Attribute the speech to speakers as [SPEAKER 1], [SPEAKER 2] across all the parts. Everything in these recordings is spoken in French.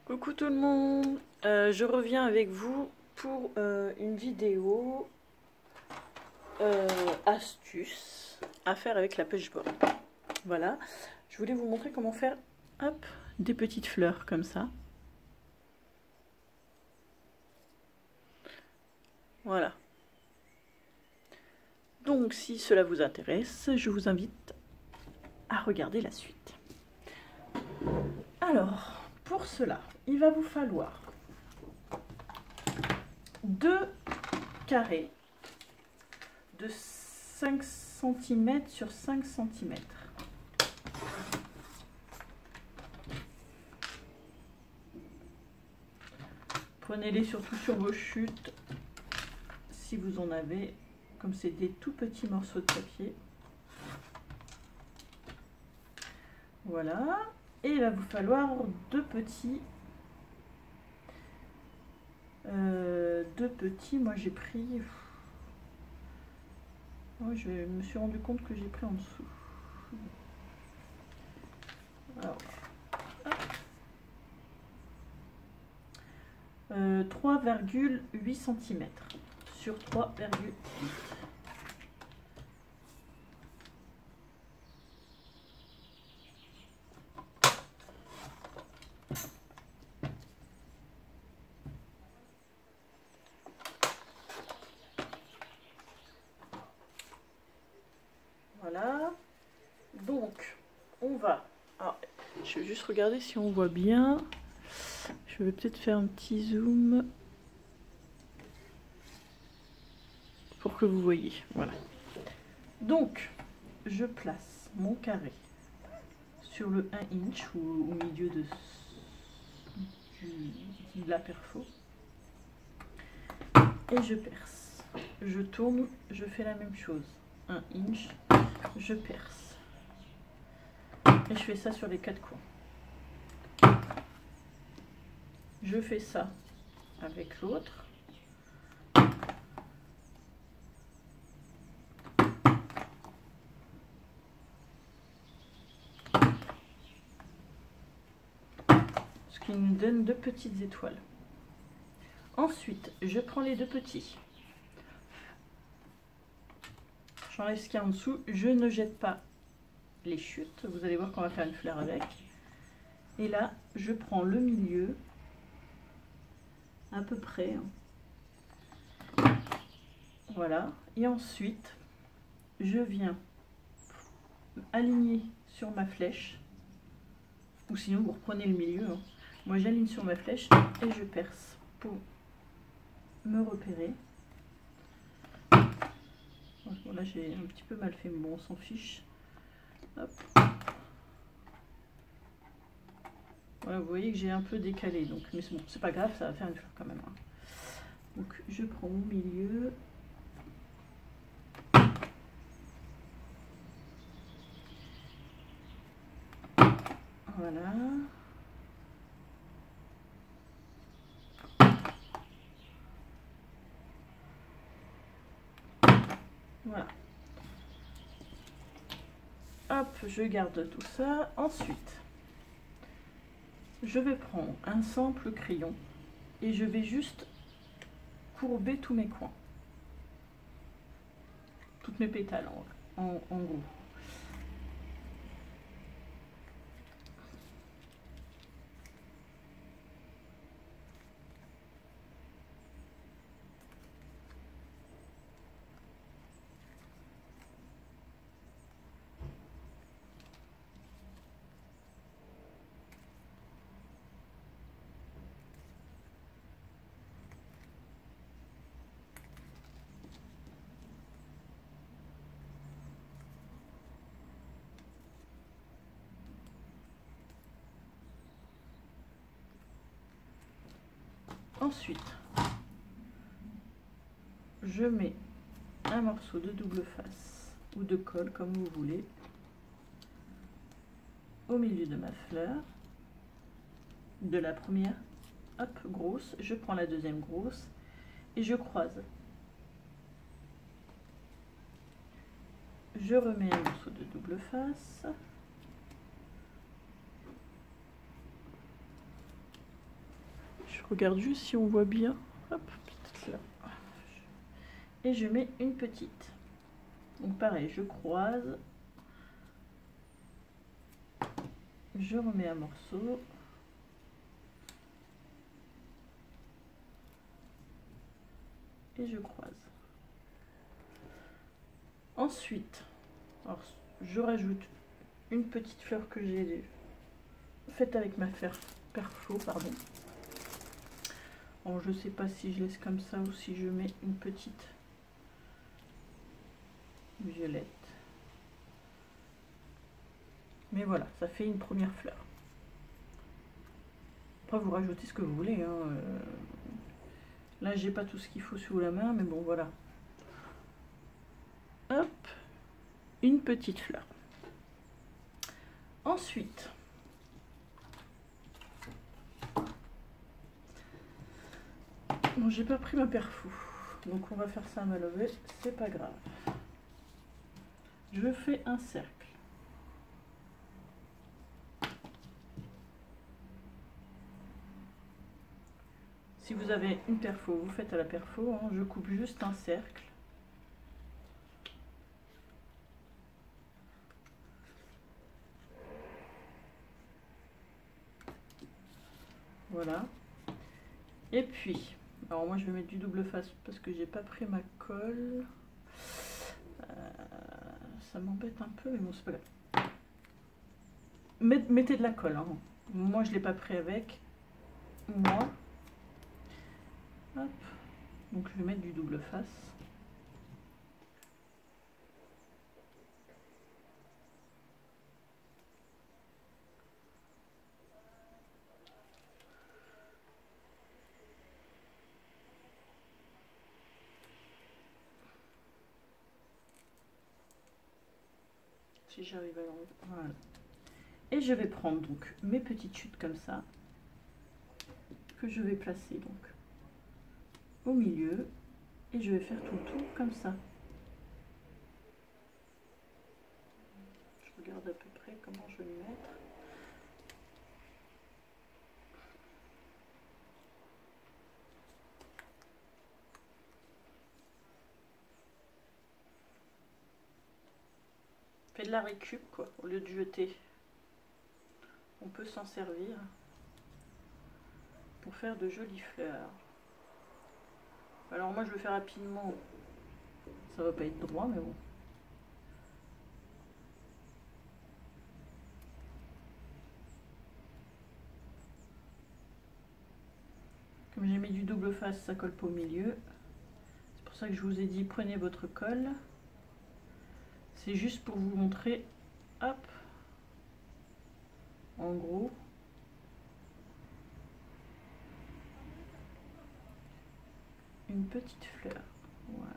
[SPEAKER 1] Coucou tout le monde, je reviens avec vous pour une vidéo astuce à faire avec la pêche-board. Voilà, je voulais vous montrer comment faire hop, des petites fleurs comme ça. Voilà. Donc si cela vous intéresse, je vous invite à regarder la suite. Alors, pour cela, il va vous falloir 2 carrés de 5 cm sur 5 cm. Prenez-les surtout sur vos chutes, si vous en avez, comme c'est des tout petits morceaux de papier. Voilà. Et il va vous falloir deux petits, moi j'ai pris, je me suis rendu compte que j'ai pris en dessous. Alors, 3,8 cm sur 3,8. Voilà. Donc, on va... Alors, je vais juste regarder si on voit bien. Je vais peut-être faire un petit zoom pour que vous voyez. Voilà. Donc, je place mon carré sur le 1 inch ou au milieu de la perfo. Et je perce. Je tourne, je fais la même chose. 1 inch, je perce. Et je fais ça sur les 4 coins. Je fais ça avec l'autre. Ce qui nous donne deux petites étoiles. Ensuite, je prends les deux petits. J'enlève ce qu'il y a en dessous. Je ne jette pas les chutes. Vous allez voir qu'on va faire une fleur avec. Et là, je prends le milieu, à peu près. Voilà. Et ensuite, je viens aligner sur ma flèche. Ou sinon, vous reprenez le milieu. Moi, j'aligne sur ma flèche et je perce pour me repérer. Bon, là, j'ai un petit peu mal fait, mais bon, on s'en fiche. Hop. Voilà, vous voyez que j'ai un peu décalé, donc, mais bon, c'est pas grave, ça va faire une fleur quand même. Donc, je prends mon milieu. Voilà. Voilà. Hop, je garde tout ça. Ensuite, je vais prendre un simple crayon et je vais juste courber tous mes coins. Toutes mes pétales en gros. Ensuite, je mets un morceau de double face ou de colle comme vous voulez au milieu de ma fleur. De la première, hop, grosse, je prends la deuxième grosse et je croise. Je remets un morceau de double face. Je regarde juste si on voit bien. Hop, peut-être là. Et je mets une petite. Donc pareil, je croise. Je remets un morceau. Et je croise. Ensuite, alors, je rajoute une petite fleur que j'ai faite avec ma perfo, pardon. Alors, je sais pas si je laisse comme ça ou si je mets une petite violette. Mais voilà, ça fait une première fleur. Après, vous rajoutez ce que vous voulez, hein. Là, j'ai pas tout ce qu'il faut sous la main, mais bon, voilà. Hop, une petite fleur. Ensuite, bon, j'ai pas pris ma perfou, donc on va faire ça à main levée, c'est pas grave. Je fais un cercle. Si vous avez une perfo, vous faites à la perfo, hein. Je coupe juste un cercle. Voilà. Et puis, alors moi je vais mettre du double face parce que j'ai pas pris ma colle. Ça m'embête un peu, mais bon, c'est pas grave. Mettez de la colle, hein. Moi je l'ai pas pris avec. Moi. Hop. Donc je vais mettre du double face. Si j'arrive à l'enlever. Voilà. Et je vais prendre donc mes petites chutes comme ça, que je vais placer donc au milieu, et je vais faire tout le tour comme ça. Je regarde à peu près comment je vais le mettre. Fait de la récup quoi, au lieu de jeter. On peut s'en servir pour faire de jolies fleurs. Alors moi je vais faire rapidement, ça va pas être droit mais bon. Comme j'ai mis du double face, ça colle pas au milieu. C'est pour ça que je vous ai dit prenez votre colle. C'est juste pour vous montrer, hop, en gros. Une petite fleur, voilà.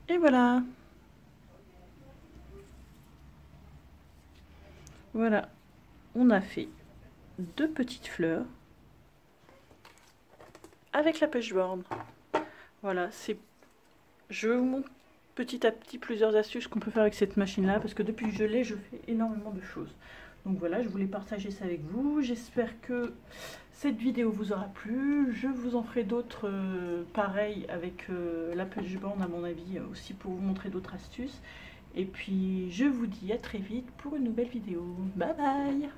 [SPEAKER 1] Et voilà. Voilà, on a fait deux petites fleurs avec la pêche-borne. Voilà, c'est. Je vous montre petit à petit plusieurs astuces qu'on peut faire avec cette machine-là, parce que depuis que je l'ai, je fais énormément de choses. Donc voilà, je voulais partager ça avec vous. J'espère que cette vidéo vous aura plu. Je vous en ferai d'autres pareils avec la pêche-borne, à mon avis, aussi pour vous montrer d'autres astuces. Et puis, je vous dis à très vite pour une nouvelle vidéo. Bye bye!